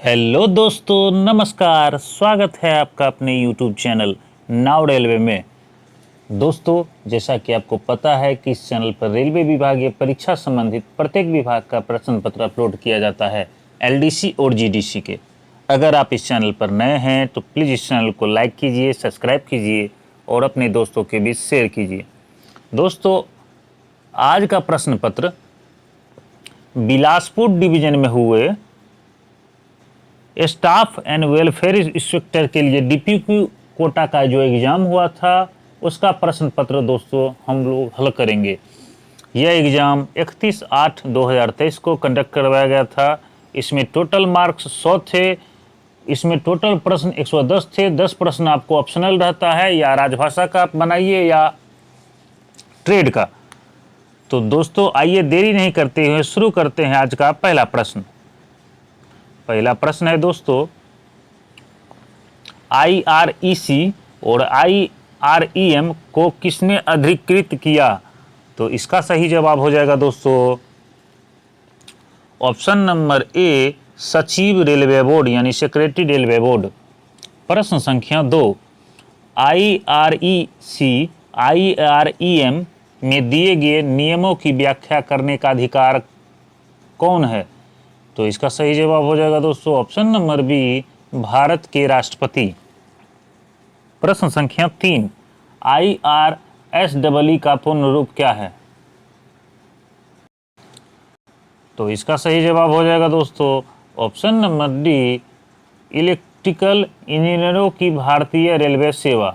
Hello दोस्तों, नमस्कार। स्वागत है आपका अपने YouTube चैनल नाउ रेलवे में। दोस्तों, जैसा कि आपको पता है कि इस चैनल पर रेलवे विभागीय परीक्षा संबंधित प्रत्येक विभाग का प्रश्न पत्र अपलोड किया जाता है LDC और GDC के। अगर आप इस चैनल पर नए हैं तो प्लीज़ इस चैनल को लाइक कीजिए, सब्सक्राइब कीजिए और अपने दोस्तों के बीच शेयर कीजिए। दोस्तों, आज का प्रश्न पत्र बिलासपुर डिवीज़न में हुए स्टाफ एंड वेलफेयर इंस्पेक्टर के लिए DPQ कोटा का जो एग्ज़ाम हुआ था उसका प्रश्न पत्र दोस्तों हम लोग हल करेंगे। यह एग्ज़ाम 31/8/2023 को कंडक्ट करवाया गया था। इसमें टोटल मार्क्स 100 थे। इसमें टोटल प्रश्न 110 थे। 10 प्रश्न आपको ऑप्शनल रहता है, या राजभाषा का आप बनाइए या ट्रेड का। तो दोस्तों आइए देरी नहीं करते हुए शुरू करते हैं आज का पहला प्रश्न। पहला प्रश्न है दोस्तों, IREC और IREM को किसने अधिकृत किया? तो इसका सही जवाब हो जाएगा दोस्तों ऑप्शन नंबर ए, सचिव रेलवे बोर्ड यानी सेक्रेटरी रेलवे बोर्ड। प्रश्न संख्या 2, IREC IREM में दिए गए नियमों की व्याख्या करने का अधिकार कौन है? तो इसका सही जवाब हो जाएगा दोस्तों ऑप्शन नंबर बी, भारत के राष्ट्रपति। प्रश्न संख्या 3, IRSEE का पूर्ण रूप क्या है? तो इसका सही जवाब हो जाएगा दोस्तों ऑप्शन नंबर डी, इलेक्ट्रिकल इंजीनियरों की भारतीय रेलवे सेवा।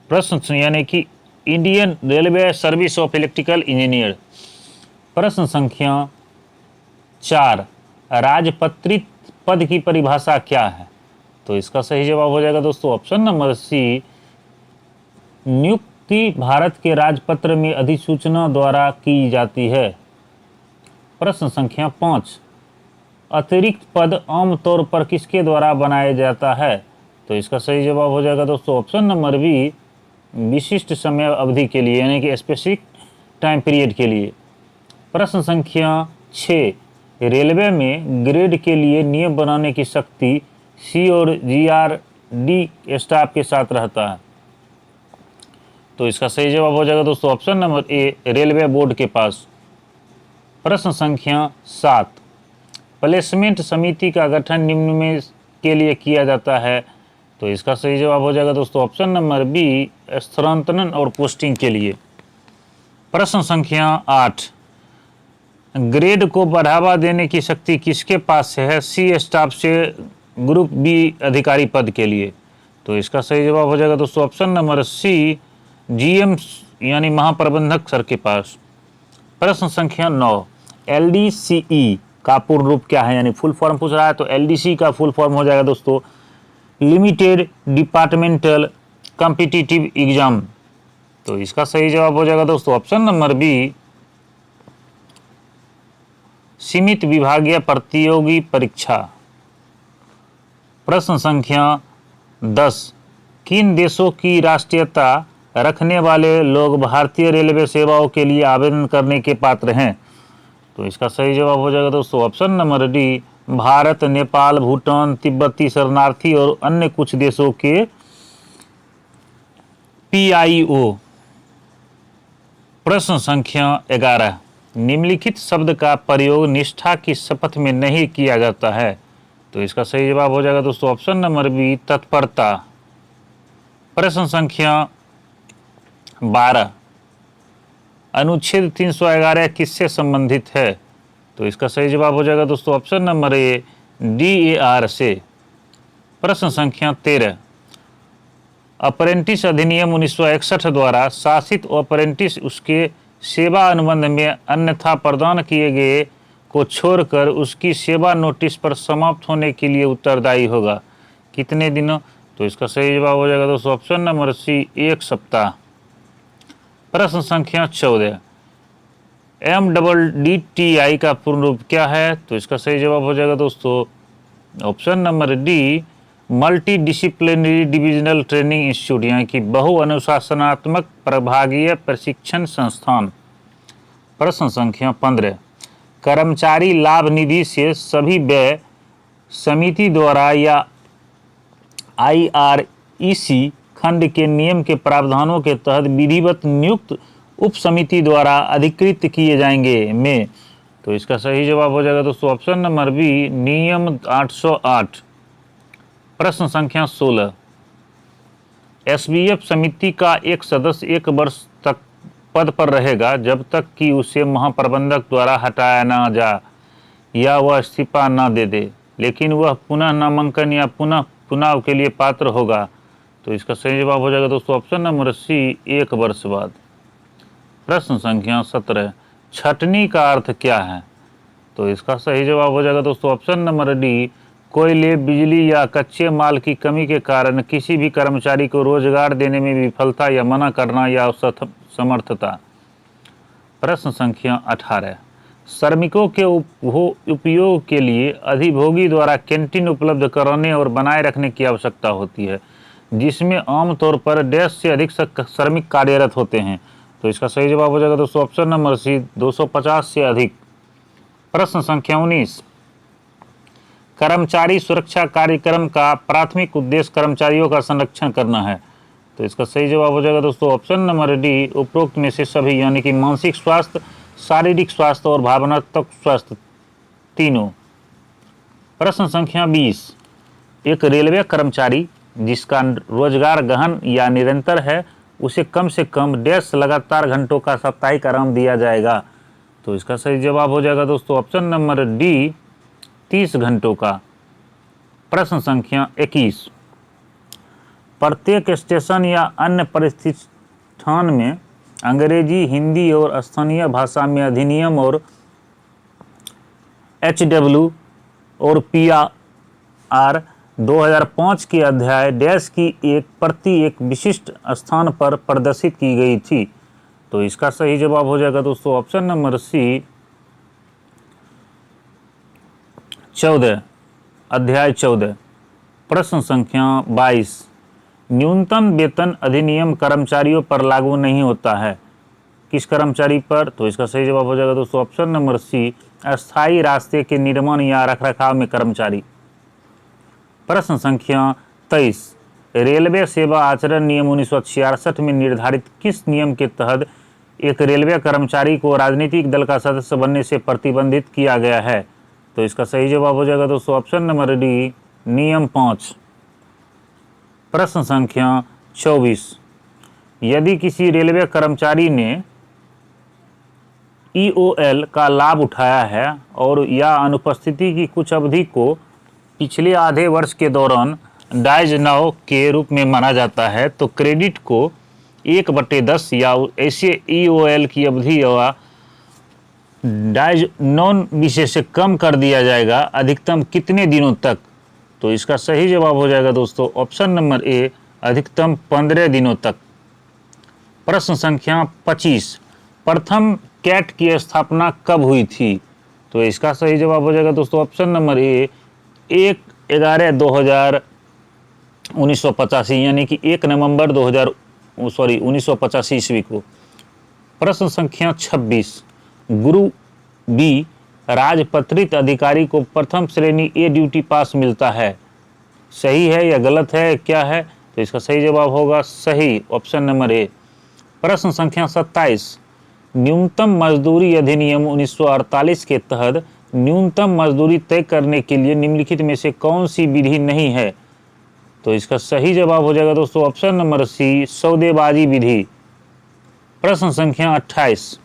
प्रश्न यानी कि Indian railway service of electrical engineer. प्रश्न संख्या 4, राजपत्रित पद की परिभाषा क्या है? तो इसका सही जवाब हो जाएगा दोस्तों ऑप्शन नंबर सी, नियुक्ति भारत के राजपत्र में अधिसूचना द्वारा की जाती है। प्रश्न संख्या 5, अतिरिक्त पद आमतौर पर किसके द्वारा बनाया जाता है? तो इसका सही जवाब हो जाएगा दोस्तों ऑप्शन नंबर बी, विशिष्ट समय अवधि के लिए यानी कि स्पेसिफिक टाइम पीरियड के लिए। प्रश्न संख्या 6, रेलवे में ग्रेड के लिए नियम बनाने की शक्ति C और GRD स्टाफ के साथ रहता है। तो इसका सही जवाब हो जाएगा दोस्तों option number A, railway board के पास। प्रश्न संख्या 7, प्लेसमेंट समिति का गठन निम्न में के लिए किया जाता है। तो इसका सही जवाब हो जाएगा दोस्तों ऑप्शन नंबर बी, स्थानांतरण और पोस्टिंग के लिए। प्रश्न संख्या 8, ग्रेड को बढ़ावा देने की शक्ति किसके पास है? C स्टाफ से ग्रुप बी अधिकारी पद के लिए। तो इसका सही जवाब हो जाएगा दोस्तों ऑप्शन नंबर सी, GM यानी महाप्रबंधक सर के पास। प्रश्न संख्या 9, LDCE का पूर्ण रूप क्या है यानी फुल फॉर्म पूछ रहा है। तो LDC का फुल फॉर्म हो जाएगा दोस्तों लिमिटेड डिपार्टमेंटल कॉम्पिटिटिव एग्जाम। तो इसका सही जवाब हो जाएगा दोस्तों ऑप्शन नंबर बी, सीमित विभागीय प्रतियोगी परीक्षा। प्रश्न संख्या 10, किन देशों की राष्ट्रीयता रखने वाले लोग भारतीय रेलवे सेवाओं के लिए आवेदन करने के पात्र हैं? तो इसका सही जवाब हो जाएगा दोस्तों option number D, Bharat, Nepal, Bhutan, तिब्बती शरणार्थी और अन्य कुछ देशों के PIO। प्रश्न संख्या 11, निम्नलिखित शब्द का प्रयोग निष्ठा की शपथ में नहीं किया जाता है। तो इसका सही जवाब हो जाएगा दोस्तों ऑप्शन नंबर बी, तत्परता। प्रश्न संख्या 12, अनुच्छेद 311 किससे संबंधित है? तो इसका सही जवाब हो जाएगा दोस्तों ऑप्शन नंबर ए, DAR से। प्रश्न संख्या 13, अप्रेंटिस अधिनियम 1961 द्वारा शासित अप्रेंटिस उसके सेवा अनुबंध में अन्यथा प्रदान किए गए को छोड़कर उसकी सेवा नोटिस पर समाप्त होने के लिए उत्तरदायी होगा। कितने दिनों? तो इसका सही जवाब हो जाएगा दोस्तों ऑप्शन नंबर सी, 1 सप्ताह। प्रश्न संख्या 14, MDDTI का पूर्ण रूप क्या है? तो इसका सही जवाब हो जाएगा दोस्तों option number D, multi disciplinary divisional training institute यानी कि बहु अनुशासनात्मक प्रभागीय प्रशिक्षण संस्थान। प्रश्न संख्या 15, कर्मचारी लाभ निधि से सभी व्यय समिति द्वारा या IREC खंड के नियम के प्रावधानों के तहत विधिवत नियुक्त उप समिति द्वारा अधिकृत किए जाएंगे में। तो इसका सही जवाब हो जाएगा दोस्तों ऑप्शन नंबर बी, नियम 808। प्रश्न संख्या 16, SBF समिति का एक सदस्य 1 वर्ष तक पद पर रहेगा जब तक कि उसे महाप्रबंधक द्वारा हटाया ना जा या वह इस्तीफा न दे दे, लेकिन वह पुनः नामांकन या पुनः चुनाव के लिए पात्र होगा। तो इसका सही जवाब हो जाएगा दोस्तों ऑप्शन नंबर सी, 1 वर्ष बाद। प्रश्न संख्या 17, छटनी का अर्थ क्या है? तो इसका सही जवाब हो जाएगा दोस्तों ऑप्शन नंबर डी, कोयले, बिजली या कच्चे माल की कमी के कारण किसी भी कर्मचारी को रोजगार देने में विफलता या मना करना या असमर्थता। प्रश्न संख्या 18, श्रमिकों के उपयोग के लिए अधिभोगी द्वारा कैंटीन उपलब्ध कराने और बनाए रखने की आवश्यकता होती है, जिसमें आमतौर पर 150 से अधिक श्रमिक कार्यरत होते हैं। तो इसका सही जवाब हो जाएगा दोस्तों ऑप्शन नंबर सी, 250 से अधिक। प्रश्न संख्या 19, कर्मचारी सुरक्षा कार्यक्रम का प्राथमिक उद्देश्य कर्मचारियों का संरक्षण करना है। तो इसका सही जवाब हो जाएगा दोस्तों ऑप्शन नंबर डी, उपरोक्त में से सभी, यानी कि मानसिक स्वास्थ्य, शारीरिक स्वास्थ्य और भावनात्मक स्वास्थ्य तीनों। प्रश्न संख्या 20, एक रेलवे कर्मचारी जिसका रोजगार गहन या निरंतर है उसे कम से कम 150 लगातार घंटों का साप्ताहिक आराम दिया जाएगा। तो इसका सही जवाब हो जाएगा दोस्तों ऑप्शन नंबर डी, 30 घंटों का। प्रश्न संख्या 21, प्रत्येक स्टेशन या अन्य प्रतिष्ठान में अंग्रेजी, हिंदी और स्थानीय भाषा में अधिनियम और HW और PR 2005 के अध्याय डैश की एक प्रति एक विशिष्ट स्थान पर प्रदर्शित की गई थी। तो इसका सही जवाब हो जाएगा दोस्तों ऑप्शन नंबर सी, 14, अध्याय 14। प्रश्न संख्या 22, न्यूनतम वेतन अधिनियम कर्मचारियों पर लागू नहीं होता है, किस कर्मचारी पर? तो इसका सही जवाब हो जाएगा दोस्तों ऑप्शन नंबर सी, अस्थायी रास्ते के निर्माण या रखरखाव में कर्मचारी। प्रश्न संख्या 23, रेलवे सेवा आचरण नियम 1966 में निर्धारित किस नियम के तहत एक रेलवे कर्मचारी को राजनीतिक दल का सदस्य बनने से प्रतिबंधित किया गया है? तो इसका सही जवाब हो जाएगा दोस्तों ऑप्शन नंबर डी, नियम 5। प्रश्न संख्या 24, यदि किसी रेलवे कर्मचारी ने EOL का लाभ उठाया है और या अनुपस्थिति की कुछ अवधि को पिछले आधे वर्ष के दौरान डाइज 9 के रूप में माना जाता है, तो क्रेडिट को 1/10 या ऐसे EOL की अवधि या डाइज 9 विषय से कम कर दिया जाएगा, अधिकतम कितने दिनों तक? तो इसका सही जवाब हो जाएगा दोस्तों ऑप्शन नंबर ए, अधिकतम 15 दिनों तक। प्रश्न संख्या 25, प्रथम कैट की स्थापना कब हुई थी? तो इसका सही जवाब हो जाएगा दोस्तों ऑप्शन नंबर ए, 1/11/1985 यानी कि 1 नवंबर 1985 ईस्वी को। प्रश्न संख्या 26, गुरु बी राजपत्रित अधिकारी को प्रथम श्रेणी ए ड्यूटी पास मिलता है, सही है या गलत है, क्या है? तो इसका सही जवाब होगा सही, ऑप्शन नंबर ए। प्रश्न संख्या 27, न्यूनतम मजदूरी अधिनियम 1948 के तहत न्यूनतम मजदूरी तय करने के लिए निम्नलिखित में से कौन सी विधि नहीं है? तो इसका सही जवाब हो जाएगा दोस्तों ऑप्शन नंबर सी, सौदेबाजी विधि। प्रश्न संख्या 28,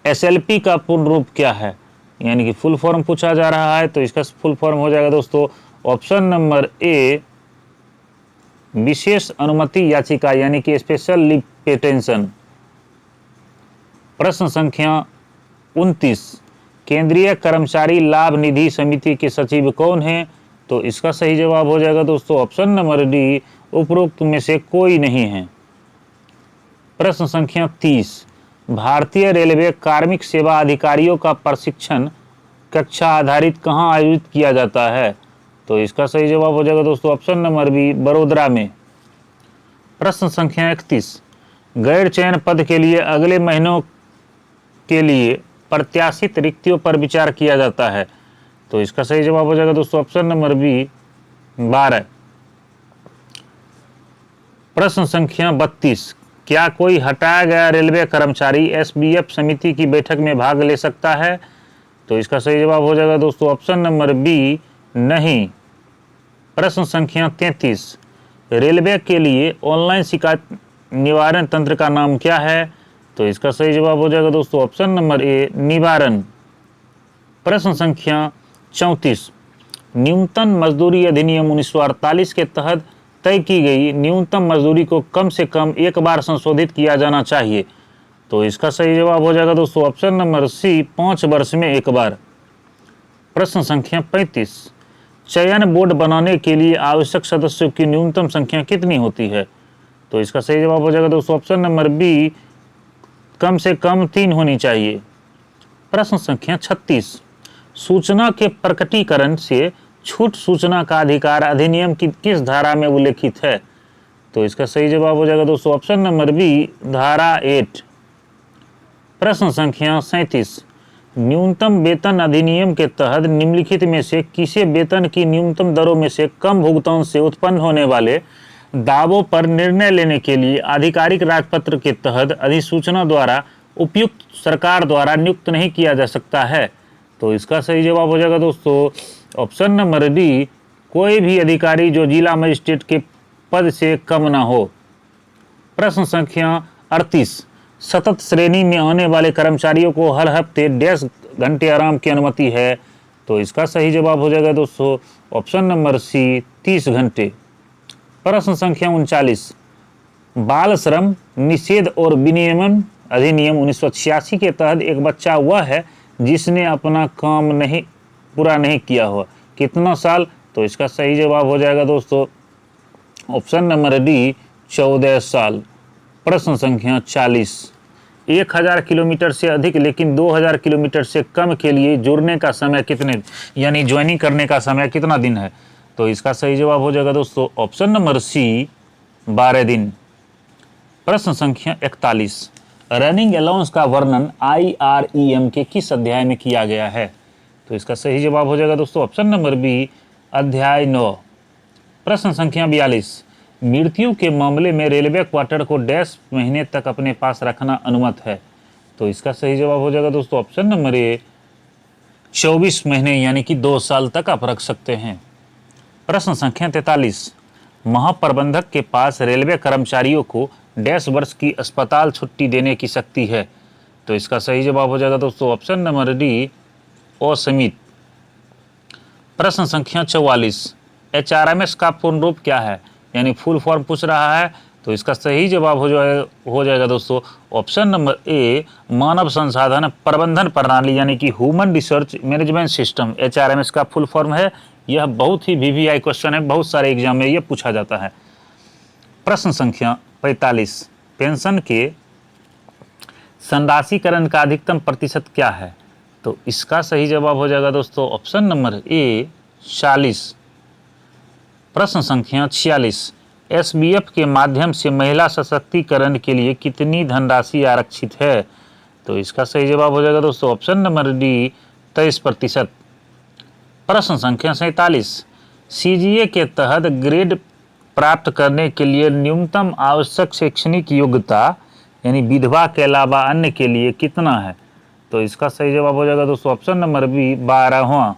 SLP का पूर्ण रूप क्या है, यानी कि फुल फॉर्म पूछा जा रहा है। तो इसका फुल फॉर्म हो जाएगा दोस्तों ऑप्शन नंबर ए, विशेष अनुमति याचिका यानी कि स्पेशल लीव पिटीशन। प्रश्न संख्या 29, केंद्रीय कर्मचारी लाभ निधि समिति के सचिव कौन है? तो इसका सही जवाब हो जाएगा दोस्तों ऑप्शन नंबर डी, उपरोक्त में से कोई नहीं है। प्रश्न संख्या 30, भारतीय रेलवे कार्मिक सेवा अधिकारियों का प्रशिक्षण कक्षा आधारित कहाँ आयोजित किया जाता है? तो इसका सही जवाब हो जाएगा दोस्तों ऑप्शन नंबर बी, बड़ोदरा में। प्रश्न संख्या 31, गैर चयन पद के लिए अगले महीनों के लिए प्रत्याशित रिक्तियों पर विचार किया जाता है, तो इसका सही जवाब हो जाएगा दोस्तों ऑप्शन नंबर बी 12। प्रश्न संख्या 32, क्या कोई हटाया गया रेलवे कर्मचारी एसबीएफ समिति की बैठक में भाग ले सकता है? तो इसका सही जवाब हो जाएगा दोस्तों ऑप्शन नंबर बी नहीं। प्रश्न संख्या 33, रेलवे के लिए ऑनलाइन शिकायत निवारण तंत्र का नाम क्या है? तो इसका सही जवाब हो जाएगा दोस्तों ऑप्शन नंबर ए निवारण। प्रश्न संख्या 34, न्यूनतम मजदूरी अधिनियम 1948 के तहत तय की गई न्यूनतम मजदूरी को कम से कम एक बार संशोधित किया जाना चाहिए। तो इसका सही जवाब हो जाएगा दोस्तों ऑप्शन नंबर सी 5 वर्ष में एक बार। प्रश्न संख्या 35, चयन बोर्ड बनाने के लिए आवश्यक सदस्यों की न्यूनतम संख्या कितनी होती है? तो इसका सही जवाब हो जाएगा दोस्तों ऑप्शन नंबर बी कम से कम 3 होनी चाहिए। प्रश्न संख्या 36, सूचना के प्रकटीकरण से छूट सूचना का अधिकार अधिनियम की किस धारा में उल्लेखित है? तो इसका सही जवाब हो जाएगा दोस्तों ऑप्शन नंबर बी धारा 8। प्रश्न संख्या 37, न्यूनतम वेतन अधिनियम के तहत निम्नलिखित में से किसे वेतन की न्यूनतम दरों में से कम भुगतान से उत्पन्न होने वाले दावों पर निर्णय लेने के लिए आधिकारिक राजपत्र के तहत अधिसूचना द्वारा उपयुक्त सरकार द्वारा नियुक्त नहीं किया जा सकता है? तो इसका सही जवाब हो जाएगा दोस्तों ऑप्शन नंबर डी कोई भी अधिकारी जो जिला मजिस्ट्रेट के पद से कम ना हो। प्रश्न संख्या 38, सतत श्रेणी में आने वाले कर्मचारियों को हर हफ्ते 1.5 घंटे आराम की अनुमति है? तो इसका सही जवाब हो जाएगा दोस्तों ऑप्शन नंबर सी 30 घंटे। प्रश्न संख्या 39, बाल श्रम निषेध और विनियमन अधिनियम 1986 के तहत एक बच्चा वह है जिसने अपना काम पूरा नहीं किया हुआ, कितना साल? तो इसका सही जवाब हो जाएगा दोस्तों ऑप्शन नंबर डी 14 साल। प्रश्न संख्या 40, 1000 किलोमीटर से अधिक लेकिन 2000 किलोमीटर से कम के लिए जुड़ने का समय कितने यानी ज्वाइनिंग करने का समय कितना दिन है? तो इसका सही जवाब हो जाएगा दोस्तों ऑप्शन नंबर सी 12 दिन। प्रश्न संख्या 41, रनिंग अलाउंस का वर्णन IREM के किस अध्याय में किया गया है? तो इसका सही जवाब हो जाएगा दोस्तों ऑप्शन नंबर बी अध्याय 9। प्रश्न संख्या 42, मृत्यु के मामले में रेलवे क्वार्टर को 1.5 महीने तक अपने पास रखना अनुमत है? तो इसका सही जवाब हो जाएगा दोस्तों ऑप्शन नंबर ए 24 महीने यानी कि 2 साल तक आप रख सकते हैं। प्रश्न संख्या 43, महाप्रबंधक के पास रेलवे कर्मचारियों को 1.5 वर्ष की अस्पताल छुट्टी देने की शक्ति है? तो इसका सही जवाब हो जाएगा दोस्तों ऑप्शन नंबर डी असीमित। प्रश्न संख्या 44, HRMS का पूर्ण रूप क्या है यानी फुल फॉर्म पूछ रहा है? तो इसका सही जवाब हो जाएगा दोस्तों ऑप्शन नंबर ए मानव संसाधन प्रबंधन प्रणाली यानी कि human resource management system HRMS का फुल फॉर्म है। यह बहुत ही VVI क्वेश्चन है, बहुत सारे एग्जाम में यह पूछा जाता है। प्रश्न संख्या 45, पेंशन के संराशीकरण का अधिकतम प्रतिशत क्या है? तो इसका सही जवाब हो जाएगा दोस्तों ऑप्शन नंबर ए 40। प्रश्न संख्या 46, SBF के माध्यम से महिला सशक्तिकरण के लिए कितनी धनराशि आरक्षित है? तो इसका सही जवाब हो जाएगा दोस्तों ऑप्शन नंबर डी 23%। प्रश्न संख्या 47, CGA के तहत ग्रेड प्राप्त करने के लिए न्यूनतम आवश्यक शैक्षणिक योग्यता यानी विधवा के अलावा अन्य के लिए कितना है? तो इसका सही जवाब हो जाएगा दोस्तों ऑप्शन नंबर बी 12वां।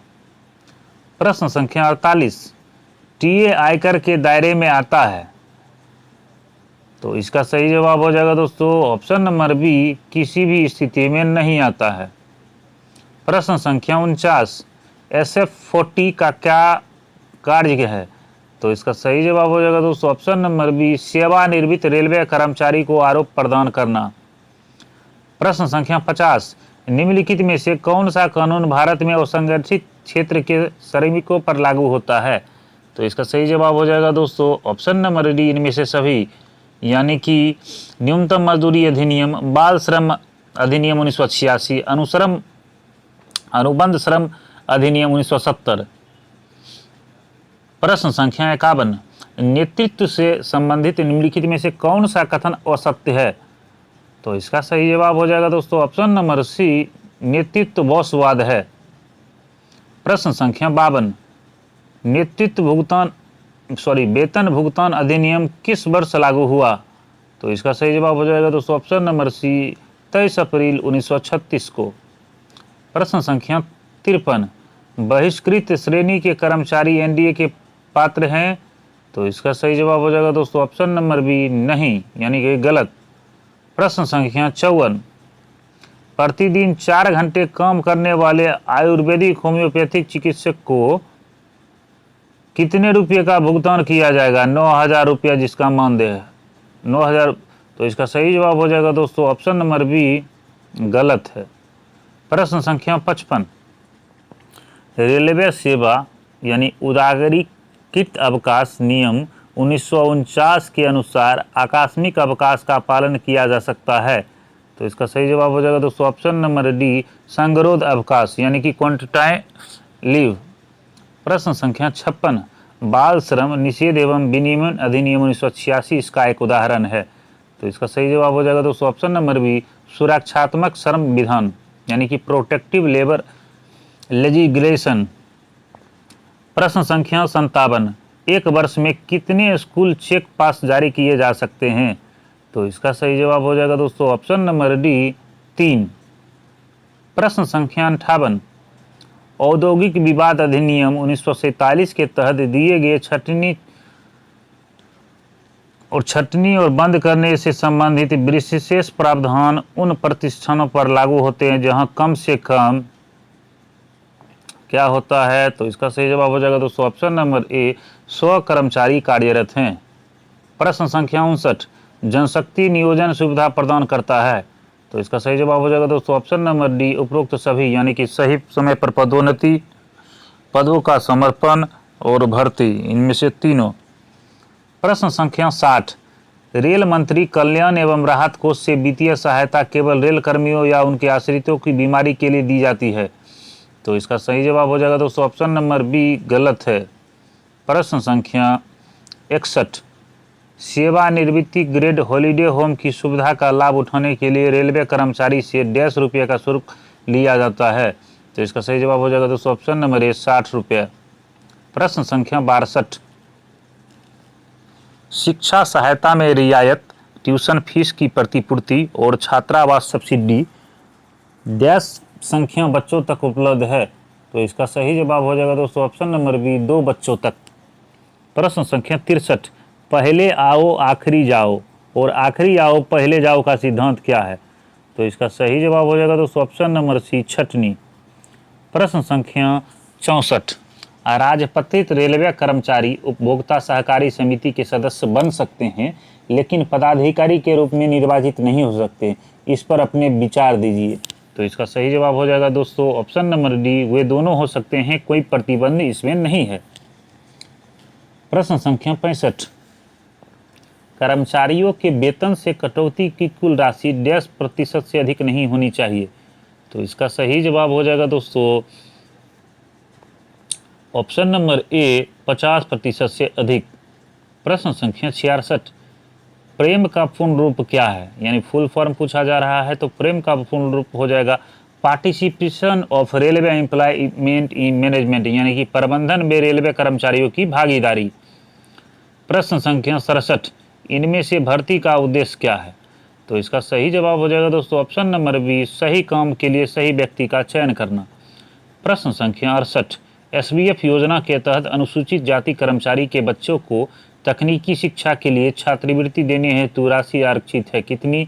प्रश्न संख्या 48, TA आयकर के दायरे में आता है? तो इसका सही जवाब हो जाएगा दोस्तों ऑप्शन नंबर बी किसी भी स्थिति में नहीं आता है। प्रश्न संख्या 49, SF40 का क्या कार्य है? तो इसका सही जवाब हो जाएगा दोस्तों ऑप्शन नंबर बी सेवानिवृत्त रेलवे कर्मचारी को आरोप प्रदान करना। प्रश्न संख्या 50, निम्नलिखित में से कौन सा कानून भारत में असंगठित क्षेत्र के श्रमिकों पर लागू होता है? तो इसका सही जवाब हो जाएगा दोस्तों ऑप्शन नंबर डी इनमें से सभी यानी कि न्यूनतम मजदूरी अधिनियम, बाल श्रम अधिनियम 1986, अनुबंध श्रम अधिनियम 1970। प्रश्न संख्या 51, नेतृत्व से संबंधित निम्नलिखित में से कौन सा कथन असत्य है? तो इसका सही जवाब हो जाएगा दोस्तों ऑप्शन नंबर सी नेतृत्व बॉसवाद है। प्रश्न संख्या 52, वेतन भुगतान अधिनियम किस वर्ष लागू हुआ? तो इसका सही जवाब हो जाएगा दोस्तों ऑप्शन नंबर सी, 23 अप्रैल 1936 को। प्रश्न संख्या 53, बहिष्कृत श्रेणी के कर्मचारी एनडीए के पात्र हैं? तो इसका सही जवाब हो जाएगा दोस्तों ऑप्शन नंबर बी, नहीं, यानी कि गलत। प्रश्न संख्या 54, प्रतिदिन 4 घंटे काम करने वाले आयुर्वेदिक होम्योपैथिक चिकित्सक को कितने रुपये का भुगतान किया जाएगा? 9,000 रुपया, जिसका मानदेय है 9,000। तो इसका सही जवाब हो जाएगा दोस्तों ऑप्शन नंबर बी, गलत है। प्रश्न संख्या 55, रेलवे सेवा यानी उदारीकृत अवकाश नियम 1949 के अनुसार आकस्मिक अवकाश का पालन किया जा सकता है? तो इसका सही जवाब हो जाएगा दोस्तों ऑप्शन नंबर डी, संगरोध अवकाश यानी कि क्वारंटाइन लीव। प्रश्न संख्या 56, बाल श्रम निषेध एवं विनियमन अधिनियम 1986 इसका एक उदाहरण है? तो इसका सही जवाब हो जाएगा दोस्तों ऑप्शन नंबर बी, सुरक्षात्मक श्रम विधान यानी कि प्रोटेक्टिव लेबर लेजिस्लेशन। प्रश्न संख्या 57, एक वर्ष में कितने स्कूल चेक पास जारी किए जा सकते हैं? तो इसका सही जवाब हो जाएगा दोस्तों ऑप्शन नंबर डी, 3। प्रश्न संख्या 58, औद्योगिक विवाद अधिनियम 1947 के तहत दिए गए छटनी और बंद करने से संबंधित विशेष प्रावधान उन प्रतिष्ठानों पर लागू होते हैं जहां कम से कम क्या होता है? तो इसका सही जवाब हो जाएगा दोस्तों ऑप्शन नंबर ए, 100 कर्मचारी कार्यरत हैं। प्रश्न संख्या 59, जनशक्ति नियोजन सुविधा प्रदान करता है? तो इसका सही जवाब हो जाएगा दोस्तों ऑप्शन नंबर डी, उपरोक्त सभी, यानी कि सही समय पर पदोन्नति, पदों का समर्पण और भर्ती, इनमें से तीनों। प्रश्न संख्या 60, रेल मंत्री कल्याण एवं राहत कोष से वित्तीय सहायता केवल रेल कर्मियों या उनके आश्रितों की बीमारी के लिए दी जाती है? तो इसका सही जवाब हो जाएगा दोस्तों ऑप्शन नंबर बी, गलत है। प्रश्न संख्या 61, सेवानिवृत्ति ग्रेड हॉलिडे होम की सुविधा का लाभ उठाने के लिए रेलवे कर्मचारी से ₹100 का शुल्क लिया जाता है? तो इसका सही जवाब हो जाएगा दोस्तों ऑप्शन नंबर ए, ₹60। प्रश्न संख्या 62, शिक्षा सहायता में रियायत, ट्यूशन फीस की प्रतिपूर्ति और छात्रावास सब्सिडी डैश संख्या बच्चों तक उपलब्ध है? तो इसका सही जवाब हो जाएगा दोस्तों ऑप्शन नंबर बी, 2 बच्चों तक। प्रश्न संख्या 63, पहले आओ आखिरी जाओ और आखिरी आओ पहले जाओ का सिद्धांत क्या है? तो इसका सही जवाब हो जाएगा दोस्तों ऑप्शन नंबर सी, छटनी। प्रश्न संख्या 64, राजपत्रित रेलवे कर्मचारी उपभोक्ता सहकारी समिति के सदस्य बन सकते हैं लेकिन पदाधिकारी के रूप में निर्वाचित नहीं हो सकते, इस पर अपने विचार दीजिए। तो इसका सही जवाब हो जाएगा दोस्तों ऑप्शन नंबर डी, वे दोनों हो सकते हैं, कोई प्रतिबंध इसमें नहीं है। प्रश्न संख्या 65, कर्मचारियों के वेतन से कटौती की कुल राशि %% से अधिक नहीं होनी चाहिए? तो इसका सही जवाब हो जाएगा दोस्तों ऑप्शन नंबर ए, 50% से अधिक। प्रश्न संख्या 66, प्रेम का पूर्ण रूप क्या है? यानी फुल फॉर्म पूछा जा रहा है, तो प्रेम का पूर्ण रूप हो जाएगा participation of railway employment in management, यानी कि प्रबंधन में रेलवे कर्मचारियों की भागीदारी। प्रश्न संख्या 67, इनमें से भर्ती का उद्देश्य क्या है? तो इसका सही जवाब हो जाएगा दोस्तों ऑप्शन नंबर बी, सही काम के लिए सही व्यक्ति का चयन करना। प्रश्न संख्या 68, एसबीएफ योजना के तहत अनुसूचित जाति कर्मचारी के बच्चों को तकनीकी शिक्षा के लिए छात्रवृत्ति देने हेतु राशि आरक्षित है, कितनी?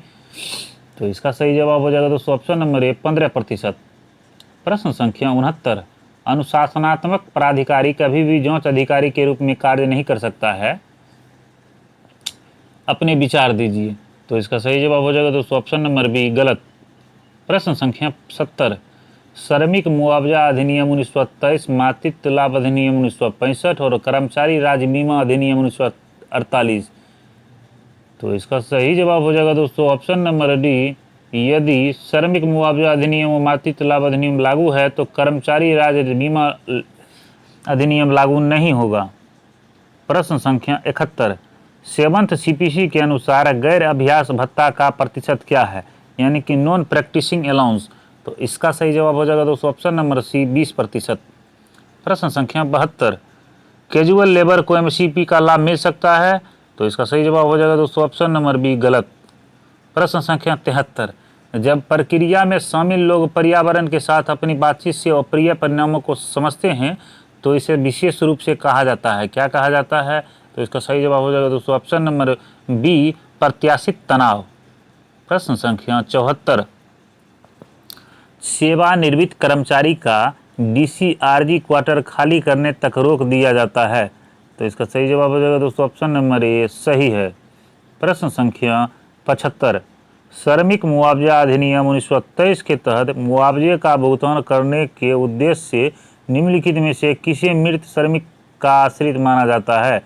तो इसका सही जवाब हो जाएगा दोस्तों ऑप्शन नंबर ए, 15%। प्रश्न संख्या 69, अनुशासनात्मक प्राधिकारी कभी भी जांच अधिकारी के रूप में कार्य नहीं कर सकता है, अपने विचार दीजिए। तो इसका सही जवाब हो जाएगा दोस्तों ऑप्शन नंबर बी, गलत। प्रश्न संख्या 70, श्रमिक मुआवजा अधिनियम 1923, मातृत्व लाभ अधिनियम 1965 और कर्मचारी राज्य बीमा अधिनियम 1948। तो इसका सही जवाब हो जाएगा दोस्तों ऑप्शन नंबर डी, यदि श्रमिक मुआवजा अधिनियम और मातृत्व लाभ अधिनियम लागू है तो कर्मचारी राज्य बीमा अधिनियम लागू नहीं होगा। प्रश्न संख्या 71, 7th CPC के अनुसार गैर अभ्यास भत्ता का प्रतिशत क्या है, यानी कि नॉन प्रैक्टिसिंग अलाउंस? तो इसका सही जवाब हो जाएगा दोस्तों ऑप्शन नंबर सी, 20%। प्रश्न संख्या 72, कैजुअल लेबर को एमएसपी का लाभ मिल सकता है? तो इसका सही जवाब हो जाएगा दोस्तों ऑप्शन नंबर बी गलत। प्रश्न संख्या 73, जब प्रक्रिया में शामिल लोग पर्यावरण के साथ अपनी बातचीत से अप्रिय परिणामों को समझते हैं तो इसे विशेष रूप से कहा जाता है, क्या कहा जाता है? तो इसका सही जवाब हो जाएगा दोस्तों ऑप्शन नंबर बी प्रत्याशित तनाव। प्रश्न संख्या 74, सेवानिवृत्त कर्मचारी का डीसीआरजी क्वार्टर खाली करने तक रोक दिया जाता है। तो इसका सही जवाब हो जाएगा दोस्तों ऑप्शन नंबर ए सही है। प्रश्न संख्या 75, श्रमिक मुआवजा अधिनियम 1923 के तहत मुआवजे का भुगतान करने के उद्देश्य से निम्नलिखित में से किसे मृत श्रमिक का आश्रित माना जाता है?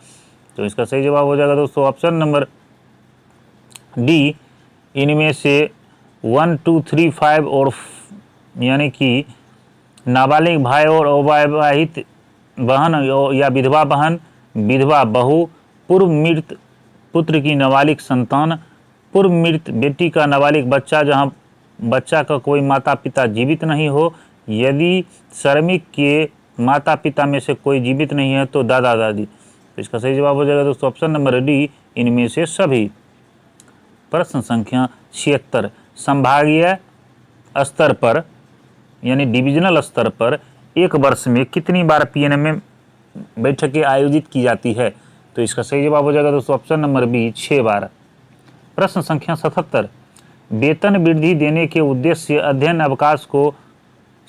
तो इसका सही जवाब हो जाएगा दोस्तों ऑप्शन नंबर डी, इनमें से 1, 2, 3, 5 और यानी कि नाबालिग भाई और अविवाहित बहन या विधवा बहन, विधवा बहू, पूर्व मृत पुत्र की नाबालिग संतान, पूर्व मृत बेटी का नाबालिग बच्चा जहां बच्चा का कोई माता पिता जीवित नहीं हो। यदि श्रमिक के माता पिता में से कोई जीवित नहीं है तो दादा दादी। तो इसका सही जवाब हो जाएगा दोस्तों ऑप्शन नंबर डी, इनमें से सभी। प्रश्न संख्या 76, संभागीय स्तर पर यानी डिविजनल स्तर पर एक वर्ष में कितनी बार पीएनएम बैठकें आयोजित की जाती है? तो इसका सही जवाब हो जाएगा दोस्तों ऑप्शन नंबर बी 6 बार। प्रश्न संख्या 77, वेतन वृद्धि देने के उद्देश्य से अध्ययन अवकाश को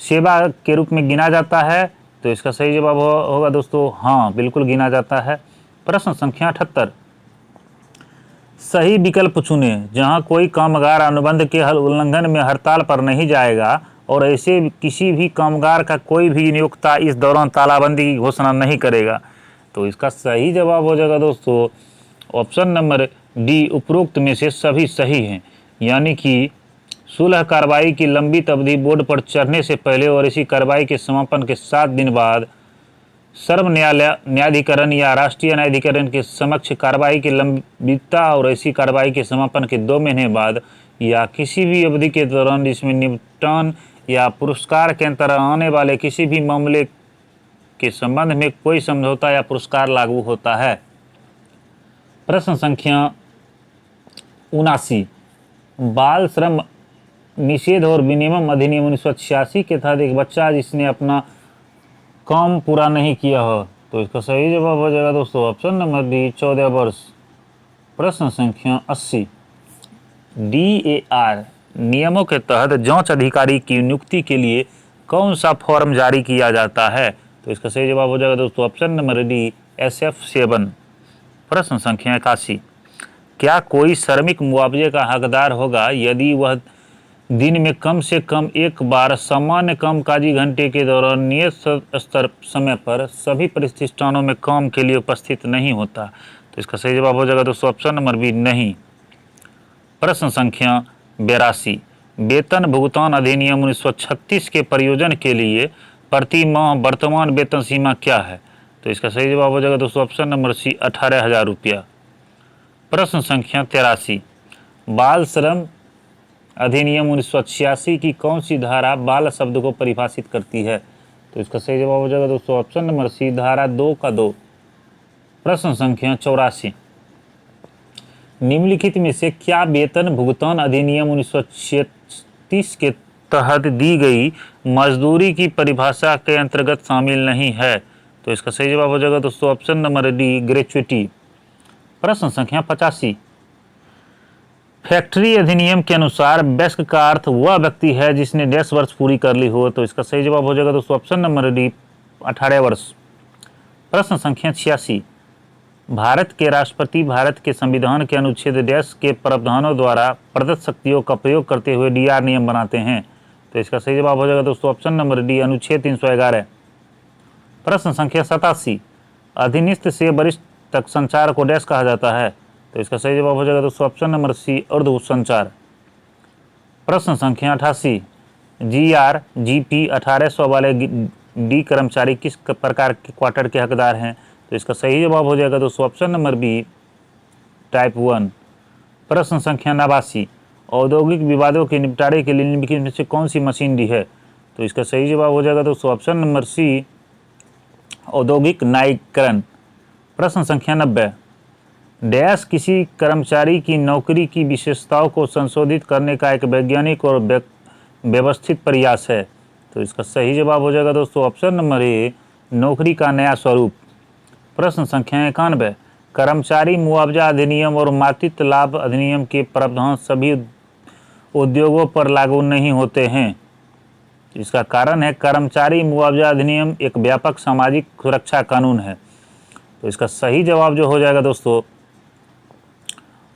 सेवा के रूप में गिना जाता है? तो इसका सही जवाब होगा दोस्तों हाँ, बिल्कुल गिना जाता है। प्रश्न संख्या 78, सही विकल्प चुने जहां कोई कामगार अनुबंध के उल्लंघन में हड़ताल पर नहीं जाएगा और ऐसे किसी भी कामगार का कोई भी नियोक्ता इस दौरान तालाबंदी की घोषणा नहीं करेगा। तो इसका सही जवाब हो जाएगा दोस्तों ऑप्शन नंबर डी, उपरोक्त में से सभी सही हैं। यानी कि सुलह कार्रवाई की लंबित अवधि बोर्ड पर चढ़ने से पहले और इसी कार्रवाई के समापन के 7 दिन बाद सर्व न्यायाधिकरण या राष्ट्रीय न्यायाधिकरण के समक्ष कार्रवाई की लंबितता और ऐसी कार्रवाई के समापन के 2 महीने बाद या किसी भी अवधि के दौरान जिसमें निपटान या पुरस्कार के अंतर्गत आने वाले किसी भी मामले के संबंध में कोई समझौता या पुरस्कार लागू होता है। प्रश्न संख्या 79, बाल श्रम निषेध और विनिमय अधिनियम 1986 के तहत एक बच्चा जिसने अपना काम पूरा नहीं किया हो। तो इसका सही जवाब हो जाएगा दोस्तों ऑप्शन नंबर डी 14 वर्ष। प्रश्न संख्या 80, DAR नियमों के तहत जांच अधिकारी की नियुक्ति के लिए कौन सा फॉर्म जारी किया जाता है? तो इसका सही जवाब हो जाएगा दोस्तों ऑप्शन नंबर डी SF7। प्रश्न संख्या 81, क्या कोई श्रमिक मुआवजे का हकदार होगा यदि वह दिन में कम से कम एक बार सामान्य कामकाजी घंटे के दौरान नियत स्तर समय पर सभी प्रतिष्ठानों में काम के लिए उपस्थित नहीं होता? तो इसका सही जवाब हो जाएगा दोस्तों ऑप्शन नंबर बी नहीं। प्रश्न संख्या 82, वेतन भुगतान अधिनियम 1936 के प्रयोजन के लिए प्रति माह वर्तमान वेतन सीमा क्या है? तो इसका सही जवाब हो जाएगा दोस्तों ऑप्शन नंबर सी 18,000 रुपया। प्रश्न संख्या 83, बाल श्रम अधिनियम 1986 की कौन सी धारा बाल शब्द को परिभाषित करती है? तो इसका सही जवाब हो जाएगा दोस्तों ऑप्शन नंबर सी धारा 2 का 2। प्रश्न संख्या 84, निम्नलिखित में से क्या वेतन भुगतान अधिनियम 1936 के तहत दी गई मजदूरी की परिभाषा के अंतर्गत शामिल नहीं है? तो इसका सही जवाब हो जाएगा दोस्तों ऑप्शन नंबर डी ग्रेच्युटी। प्रश्न संख्या 85, फैक्ट्री अधिनियम के अनुसार वयस्क का अर्थ वह व्यक्ति है जिसने 10 वर्ष पूरी कर ली हो। तो इसका सही जवाब हो जाएगा दोस्तों ऑप्शन नंबर डी 18 वर्ष। प्रश्न संख्या 86, भारत के राष्ट्रपति भारत के संविधान के अनुच्छेद 10 के प्रावधानों द्वारा प्रदत्त शक्तियों का प्रयोग करते हुए DR नियम बनाते हैं। तो इसका सही जवाब हो जाएगा दोस्तों ऑप्शन नंबर डी अनुच्छेद 311। प्रश्न संख्या 87, अधीनस्थ से वरिष्ठ तक संचार को डैश कहा जाता है? तो इसका सही जवाब हो जाएगा दोस्तों ऑप्शन नंबर सी अर्ध संचार। प्रश्न संख्या 88, GRGP 1800 वाले डी कर्मचारी किस प्रकार के क्वार्टर के हकदार हैं? तो इसका सही जवाब हो जाएगा दोस्तों ऑप्शन नंबर बी टाइप 1। प्रश्न संख्या 89, औद्योगिक विवादों के निपटारे के लिए निम्नलिखित में से कौन सी मशीनरी है? तो इसका सही जवाब हो जाएगा दोस्तों ऑप्शन नंबर सी औद्योगिक न्यायीकरण। प्रश्न संख्या 90। डैश किसी कर्मचारी की नौकरी की विशेषताओं को संशोधित करने का एक वैज्ञानिक और व्यवस्थित प्रयास है। तो इसका सही जवाब हो जाएगा दोस्तों ऑप्शन नंबर ए, नौकरी का नया स्वरूप। प्रश्न संख्या 91। कर्मचारी मुआवजा अधिनियम और मातृत्व लाभ अधिनियम के प्रावधान सभी उद्योगों पर लागू नहीं होते हैं। इसका कारण है कर्मचारी मुआवजा अधिनियम एक व्यापक सामाजिक सुरक्षा कानून है। तो इसका सही जवाब जो हो जाएगा दोस्तों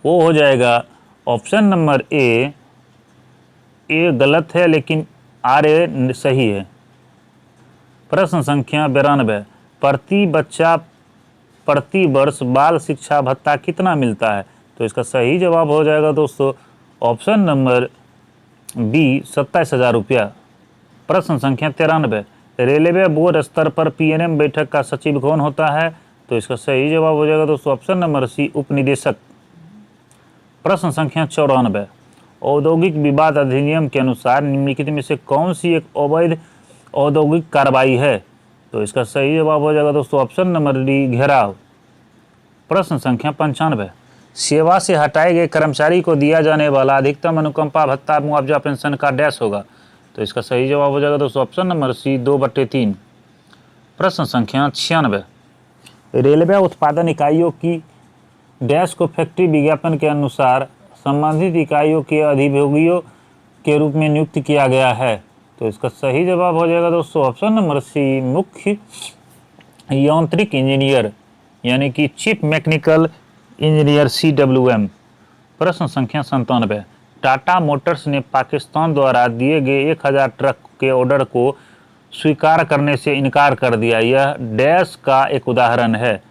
वो हो जाएगा ऑप्शन नंबर ए गलत है लेकिन आर ए सही है। प्रश्न संख्या 92। प्रति बच्चा प्रति वर्ष बाल शिक्षा भत्ता कितना मिलता है? तो इसका सही जवाब हो जाएगा दोस्तों ऑप्शन नंबर बी, 27,000 रुपया। प्रश्न संख्या 93। रेलवे बोर्ड स्तर पर पीएनएम बैठक का सचिव कौन होता है? तो इसका सही जवाब हो जाएगा दोस्तों ऑप्शन नंबर सी, उपनिदेशक। प्रश्न संख्या 94। औद्योगिक विवाद अधिनियम के अनुसार निम्नलिखित में से कौन सी एक अवैध औद्योगिक कार्रवाई है? तो इसका सही जवाब हो जाएगा दोस्तों ऑप्शन नंबर डी, घेराव। प्रश्न संख्या 95। सेवा से हटाए गए कर्मचारी को दिया जाने वाला अधिकतम अनुकंपा भत्ता मुआवजा पेंशन का डैश होगा। तो इसका सही जवाब हो जाएगा दोस्तों ऑप्शन नंबर सी, 2/3। प्रश्न संख्या 96। रेलवे उत्पादन इकाइयों की डैश को फैक्ट्री विज्ञापन के अनुसार संबंधित इकाइयों के अधिभोगियों के रूप में नियुक्त किया गया है। तो इसका सही जवाब हो जाएगा दोस्तों ऑप्शन नंबर सी, मुख्य यांत्रिक इंजीनियर यानी कि चीफ मैकेनिकल इंजीनियर CWM। प्रश्न संख्या 97। टाटा मोटर्स ने पाकिस्तान द्वारा दिए गए 1000 ट्रक के ऑर्डर को स्वीकार करने से इनकार कर दिया। यह डैश का एक उदाहरण है।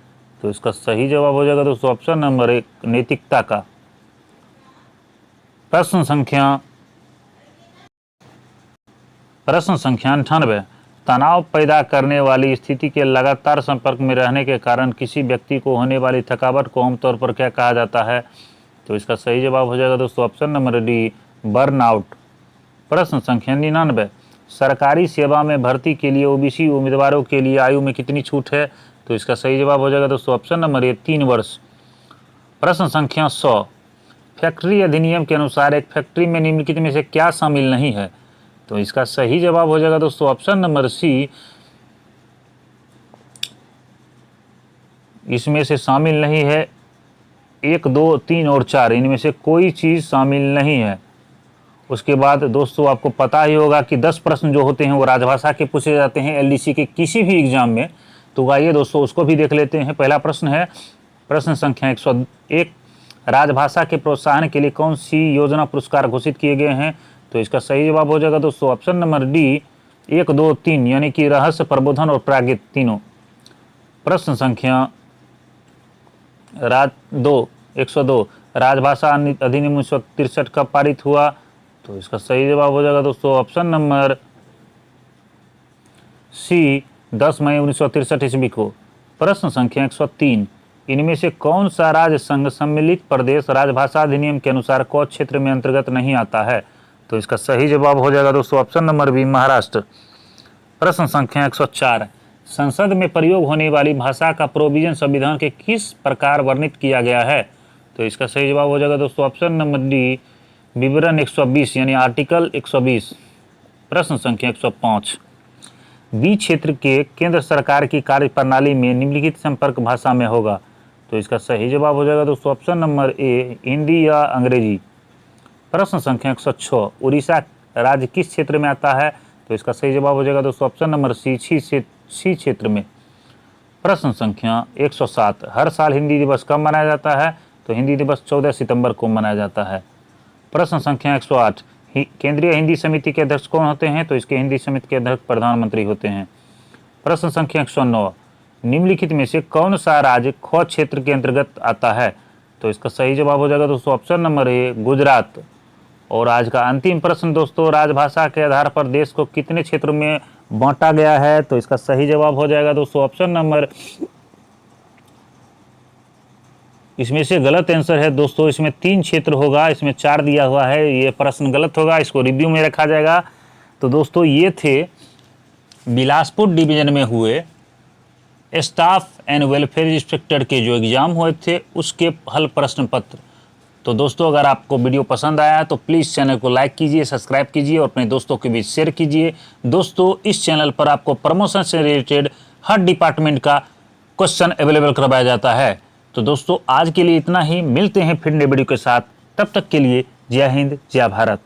तो इसका सही जवाब हो जाएगा दोस्तों ऑप्शन नंबर 1, नैतिकता का। प्रश्न संख्या 98। तनाव पैदा करने वाली स्थिति के लगातार संपर्क में रहने के कारण किसी व्यक्ति को होने वाली थकावट को आमतौर पर क्या कहा जाता है? तो इसका सही जवाब हो जाएगा दोस्तों ऑप्शन नंबर डी, बर्नआउट। प्रश्न संख्या 99। सरकारी सेवा में भर्ती के लिए ओबीसी उम्मीदवारों के लिए आयु में कितनी छूट है? तो इसका सही जवाब हो जाएगा दोस्तों ऑप्शन नंबर ए, 3 वर्ष। प्रश्न संख्या 100। फैक्ट्री अधिनियम के अनुसार एक फैक्ट्री में निम्नलिखित में से क्या शामिल नहीं है? तो इसका सही जवाब हो जाएगा दोस्तों ऑप्शन नंबर सी, इसमें से शामिल नहीं है 1, 2, 3 और 4, इनमें से कोई चीज़ शामिल नहीं है। उसके बाद दोस्तों आपको पता ही होगा कि 10 प्रश्न जो होते हैं वो राजभाषा के पूछे जाते हैं एलडीसी के किसी भी एग्जाम में। तो आइए दोस्तों उसको भी देख लेते हैं। पहला प्रश्न है प्रश्न संख्या 101। राजभाषा के प्रोत्साहन के लिए कौन सी योजना पुरस्कार घोषित किए गए हैं? तो इसका सही जवाब हो जाएगा दोस्तों ऑप्शन नंबर डी, 1, 2, 3 यानी कि रहस्य, प्रबोधन और प्रागित तीनों। प्रश्न संख्या 102। राजभाषा अधिनियम 1963 कब पारित हुआ? तो इसका सही जवाब हो जाएगा दोस्तों ऑप्शन नंबर सी, 10 मई 1963 ईस्वी को। प्रश्न संख्या 103। इनमें से कौन सा राज्य संघ सम्मिलित प्रदेश राजभाषा अधिनियम के अनुसार कौन क्षेत्र में अंतर्गत नहीं आता है? तो इसका सही जवाब हो जाएगा दोस्तों ऑप्शन नंबर बी, महाराष्ट्र। प्रश्न संख्या 104। संसद में प्रयोग होने वाली भाषा का प्रोविजन संविधान के किस प्रकार वर्णित किया गया है? तो इसका सही जवाब हो जाएगा दोस्तों ऑप्शन नंबर डी, विवरण 120 यानी आर्टिकल 120। प्रश्न संख्या 105। बी क्षेत्र के केंद्र सरकार की कार्यप्रणाली में निम्नलिखित संपर्क भाषा में होगा। तो इसका सही जवाब हो जाएगा दोस्तों ऑप्शन नंबर ए, हिंदी या अंग्रेजी। प्रश्न संख्या 106। उड़ीसा राज्य किस क्षेत्र में आता है? तो इसका सही जवाब हो जाएगा दोस्तों ऑप्शन नंबर सी, सी क्षेत्र में। प्रश्न संख्या 107। हर साल हिंदी दिवस कब मनाया जाता है? तो हिंदी दिवस 14 सितंबर को मनाया जाता है। प्रश्न संख्या 108। केंद्रीय हिंदी समिति के अध्यक्ष कौन होते हैं? तो इसके हिंदी समिति के अध्यक्ष प्रधानमंत्री होते हैं। प्रश्न संख्या 109। निम्नलिखित में से कौन सा राज्य ख क्षेत्र के अंतर्गत आता है? तो इसका सही जवाब हो जाएगा दोस्तों ऑप्शन नंबर ए, गुजरात। और आज का अंतिम प्रश्न दोस्तों, राजभाषा के आधार पर देश को कितने क्षेत्रों में बांटा गया है? तो इसका सही जवाब हो जाएगा दोस्तों ऑप्शन नंबर, इसमें से गलत आंसर है दोस्तों, इसमें 3 क्षेत्र होगा, इसमें 4 दिया हुआ है। ये प्रश्न गलत होगा, इसको रिव्यू में रखा जाएगा। तो दोस्तों ये थे बिलासपुर डिवीजन में हुए स्टाफ एंड वेलफेयर इंस्पेक्टर के जो एग्ज़ाम हुए थे उसके हल प्रश्न पत्र। तो दोस्तों अगर आपको वीडियो पसंद आया तो प्लीज़ चैनल को लाइक कीजिए, सब्सक्राइब कीजिए और अपने दोस्तों के बीच शेयर कीजिए। दोस्तों इस चैनल पर आपको प्रमोशन से रिलेटेड हर डिपार्टमेंट का क्वेश्चन अवेलेबल करवाया जाता है। तो दोस्तों आज के लिए इतना ही, मिलते हैं फिर नए वीडियो के साथ। तब तक के लिए जय हिंद, जय भारत।